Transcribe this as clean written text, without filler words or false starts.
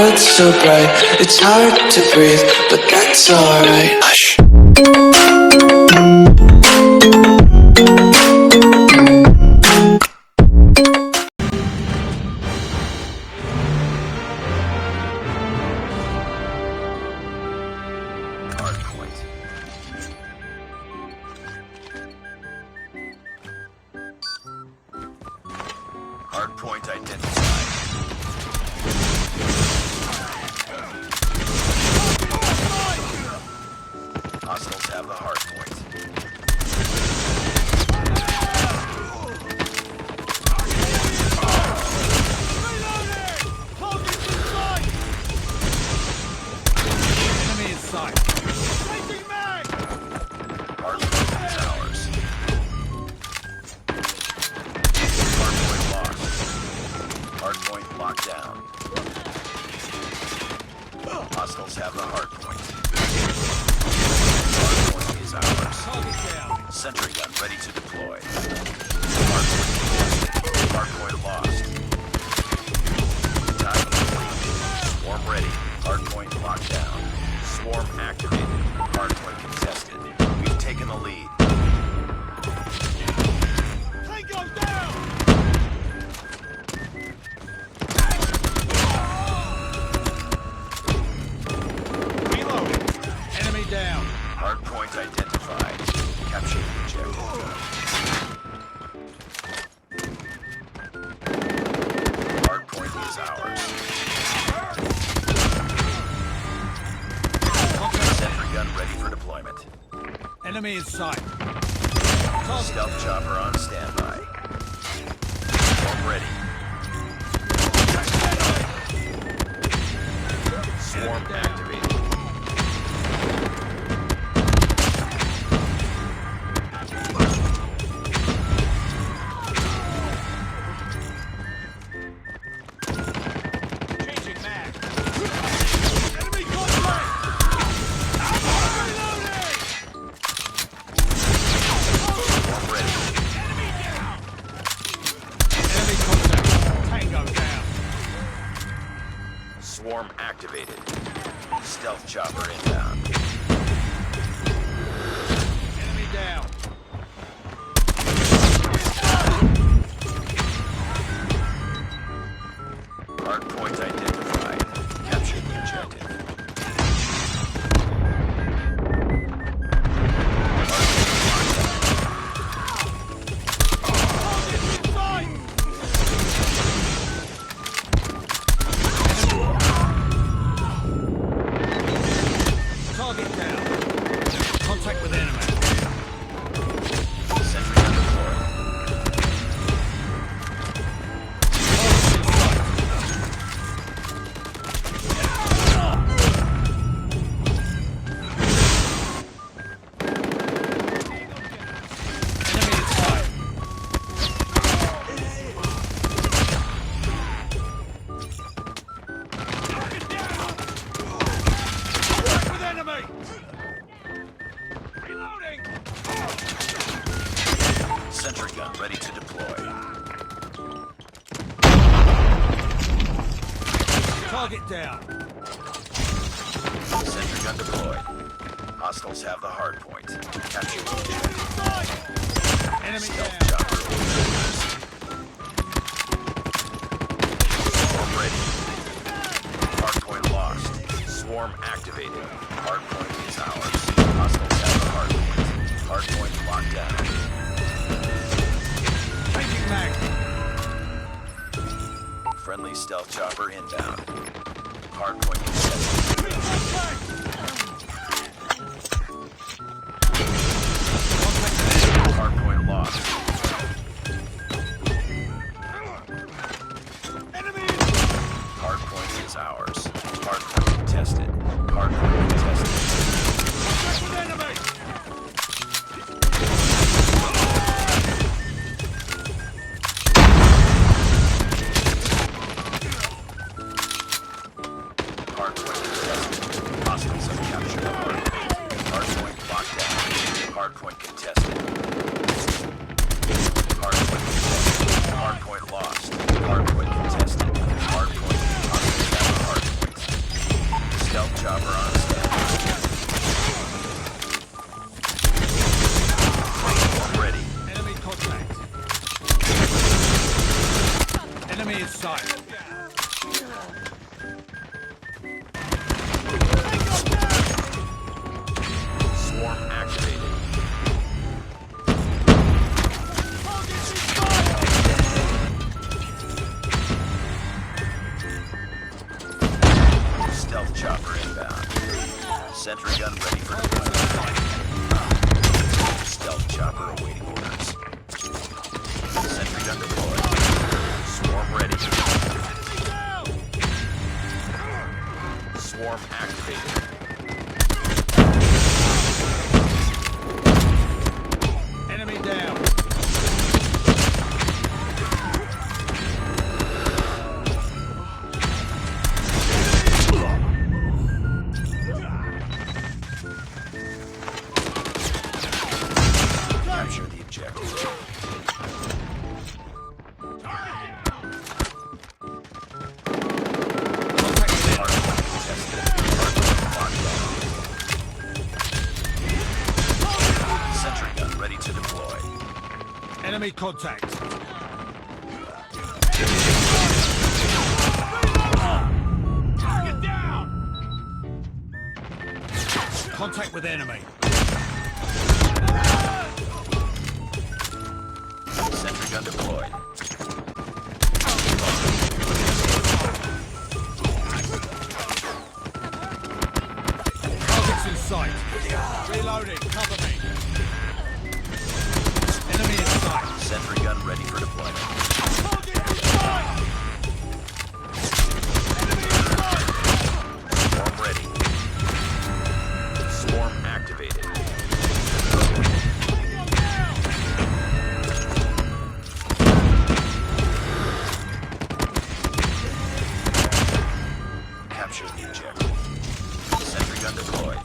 world's so bright, it's hard to breathe, but that's alright. Hush. Hardpoint identified. Hostiles have the hardpoint. Enemy in sight. Hardpoint is ours. Hardpoint lost. Hardpoint locked down. Hostiles have the hardpoint. Hardpoint is ours. Sentry gun ready to deploy. Hardpoint lost. Time complete. Swarm ready. Hardpoint locked down. Swarm activated. Hardpoint contested. We've taken the lead. Tango down! Reloading. Enemy down. Hardpoint identified. Capture the objective. Hardpoint is ours. Sentry gun ready for deployment. Enemy in sight. Stealth chopper on standby. Swarm ready. Swarm activated. Changing mag. Enemy contact! Swarm ready. Enemy contact. Tango down. Swarm activated. Stealth chopper inbound. Enemy down. Hardpoint identified. Capture the objective. Target down. Contact with enemy. Sentry gun deployed. Enemy in sight. Contact with enemy. Reloading. Sentry gun ready to deploy. Target down. Sentry gun deployed. Hostiles have the hardpoint. Capture the objective. Enemy Stealth down. chopper orders. Swarm ready. Hardpoint lost. Swarm activated. Hardpoint is ours. Hostiles have the hardpoint. Hardpoint locked down. Changing mag. Friendly stealth chopper inbound. Hardpoint contested. Hardpoint lost. Enemy. Hardpoint is ours. Hardpoint contested. Hardpoint contested. Contact with enemy. Hardpoint contested. Hostiles have captured the hardpoint. Hardpoint locked down. Hardpoint contested. Hardpoint contested. Hardpoint lost. Hardpoint contested. Hardpoint. Hostiles have the hardpoint. Stealth chopper inbound. Sentry gun ready for deployment. Stealth chopper awaiting orders. Sentry gun deployed. Swarm ready. Swarm activated. Enemy down. Capture the objective. Contact with enemy. Hardpoint contested. Hardpoint locked on. Sentry gun ready to deploy. Enemy contact. Target down. Contact with enemy. Sentry gun deployed. Targets in sight. Reloading. Cover me. Enemy in sight. Sentry gun ready for deployment. Target in sight. Enemy in sight. Swarm ready. Swarm activated. Tango down. Capture the objective. Sentry gun deployed.